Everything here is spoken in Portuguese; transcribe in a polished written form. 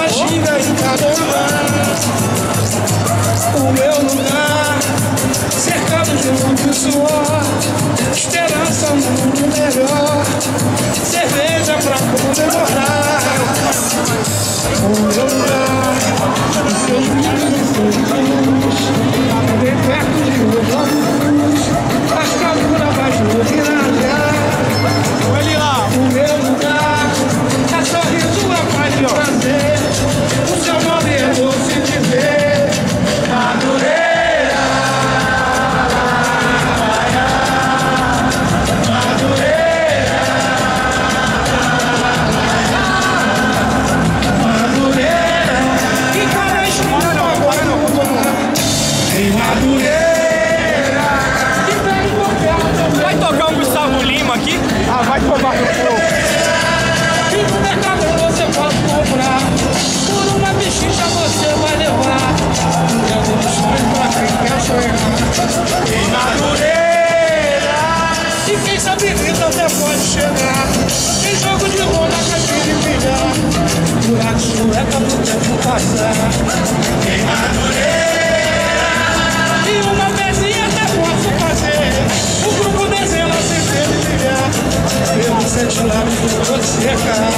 ginga em cada lugar. O meu lugar, cercado de muito suor, esperança no mundo melhor, cerveja pra comemorar. O meu lugar, os seus brilhos, seus brilhos, bem perto de luz, as caburas mais iluminadas. Olha lá. O meu lugar, é sorriso, a paz e o prazer, o seu nome é doce de ver. Madureira, Madureira, Madureira, e cada esquina em Madureira, e vem por perto. Vai tocar um Gustavo Lima aqui? Ah, vai tomar no fogo. E no mercado você pode comprar, por uma bexiga você vai levar. Dando de sonho pra quem quer sonhar. Em Madureira, e quem sabe vida até pode chegar. Tem jogo de lona, caixinha de bilhar, buraco sueca do tempo passar. Em Madureira, e uma pezinha até posso fazer. O grupo desenha sem ser de brilhar, pelo 7 lábios do você, cara.